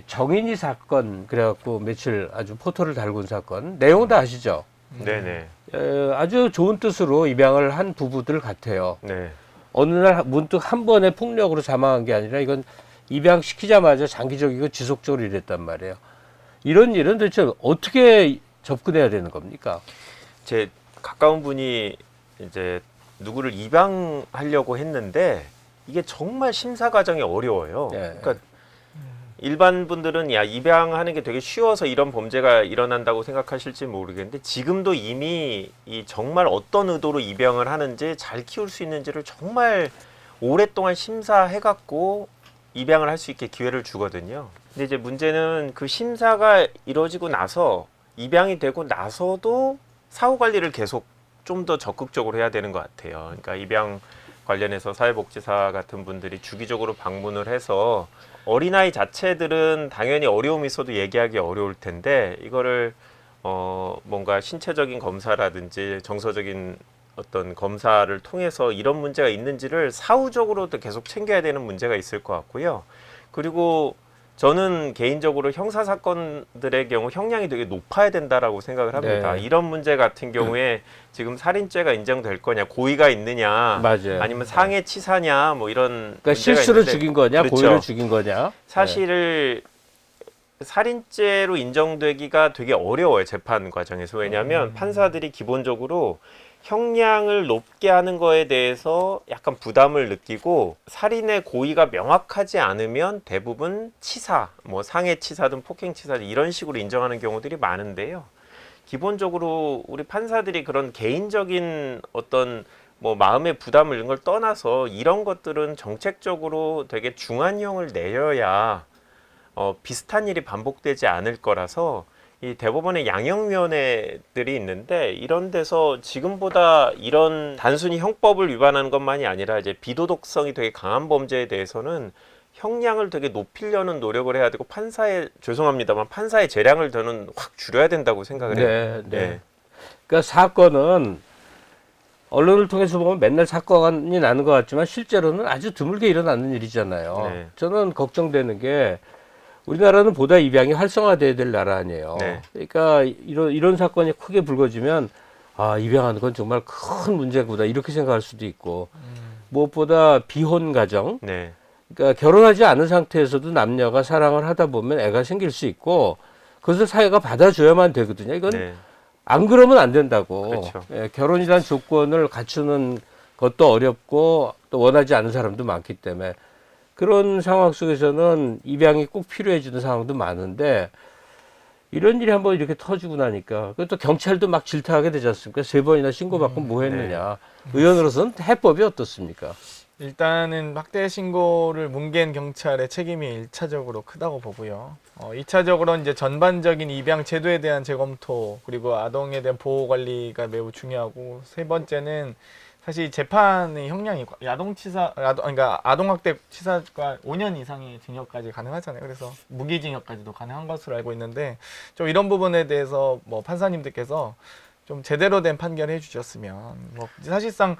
정인이 사건 그래갖고 며칠 아주 포토를 달군 사건 내용 다 아시죠? 네네. 아주 좋은 뜻으로 입양을 한 부부들 같아요. 네. 어느 날 문득 한 번에 폭력으로 사망한 게 아니라 이건 입양시키자마자 장기적이고 지속적으로 이랬단 말이에요. 이런 일은 도대체 어떻게 접근해야 되는 겁니까? 제 가까운 분이 이제 누구를 입양하려고 했는데 이게 정말 심사 과정이 어려워요. 네. 그러니까 일반 분들은 야 입양하는 게 되게 쉬워서 이런 범죄가 일어난다고 생각하실지 모르겠는데 지금도 이미 이 정말 어떤 의도로 입양을 하는지 잘 키울 수 있는지를 정말 오랫동안 심사해갖고 입양을 할 수 있게 기회를 주거든요. 근데 이제 문제는 그 심사가 이루어지고 나서 입양이 되고 나서도 사후 관리를 계속 좀 더 적극적으로 해야 되는 것 같아요. 그러니까 입양 관련해서 사회복지사 같은 분들이 주기적으로 방문을 해서 어린아이 자체들은 당연히 어려움이 있어도 얘기하기 어려울 텐데 이거를 뭔가 신체적인 검사라든지 정서적인 어떤 검사를 통해서 이런 문제가 있는지를 사후적으로도 계속 챙겨야 되는 문제가 있을 것 같고요. 그리고 저는 개인적으로 형사 사건들의 경우 형량이 되게 높아야 된다라고 생각을 합니다. 네. 이런 문제 같은 경우에 지금 살인죄가 인정될 거냐, 고의가 있느냐, 맞아요. 아니면 상해치사냐, 뭐 이런 그러니까 실수로 있는데, 죽인 거냐, 그렇죠. 고의로 죽인 거냐. 사실을 살인죄로 인정되기가 되게 어려워요, 재판 과정에서. 왜냐하면 판사들이 기본적으로 형량을 높게 하는 거에 대해서 약간 부담을 느끼고 살인의 고의가 명확하지 않으면 대부분 치사, 뭐 상해치사든 폭행치사든 이런 식으로 인정하는 경우들이 많은데요. 기본적으로 우리 판사들이 그런 개인적인 어떤 뭐 마음의 부담을 이런 걸 떠나서 이런 것들은 정책적으로 되게 중한형을 내려야 비슷한 일이 반복되지 않을 거라서 이 대법원의 양형위원회들이 있는데 이런 데서 지금보다 이런 단순히 형법을 위반하는 것만이 아니라 이제 비도덕성이 되게 강한 범죄에 대해서는 형량을 되게 높이려는 노력을 해야 되고 죄송합니다만 판사의 재량을 저는 확 줄여야 된다고 생각을 해요. 네. 그러니까 사건은 언론을 통해서 보면 맨날 사건이 나는 것 같지만 실제로는 아주 드물게 일어나는 일이잖아요. 네. 저는 걱정되는 게 우리나라는 보다 입양이 활성화돼야 될 나라 아니에요. 네. 그러니까 이런 사건이 크게 불거지면 입양하는 건 정말 큰 문제구나 이렇게 생각할 수도 있고 무엇보다 비혼 가정 네. 그러니까 결혼하지 않은 상태에서도 남녀가 사랑을 하다 보면 애가 생길 수 있고 그것을 사회가 받아줘야만 되거든요. 이건 네. 안 그러면 안 된다고. 그렇죠. 결혼이란 조건을 갖추는 것도 어렵고 또 원하지 않는 사람도 많기 때문에 그런 상황 속에서는 입양이 꼭 필요해지는 상황도 많은데 이런 일이 한번 이렇게 터지고 나니까 또 경찰도 막 질타하게 되지 않습니까? 3번이나 신고받고 뭐 했느냐. 의원으로서는 해법이 어떻습니까? 일단은 학대 신고를 뭉갠 경찰의 책임이 1차적으로 크다고 보고요. 2차적으로 이제 전반적인 입양 제도에 대한 재검토 그리고 아동에 대한 보호 관리가 매우 중요하고 세 번째는 사실 재판의 형량이 그러니까 아동학대 치사가 5년 이상의 징역까지 가능하잖아요. 그래서 무기징역까지도 가능한 것으로 알고 있는데 좀 이런 부분에 대해서 뭐 판사님들께서 좀 제대로 된 판결을 해주셨으면 뭐 사실상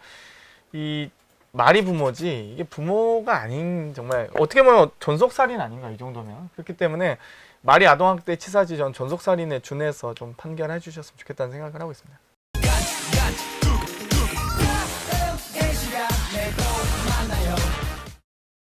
이 말이 부모지 이게 부모가 아닌 정말 어떻게 보면 전속살인 아닌가 이 정도면 그렇기 때문에 말이 아동학대 치사지 전 전속살인에 준해서 좀 판결해 주셨으면 좋겠다는 생각을 하고 있습니다.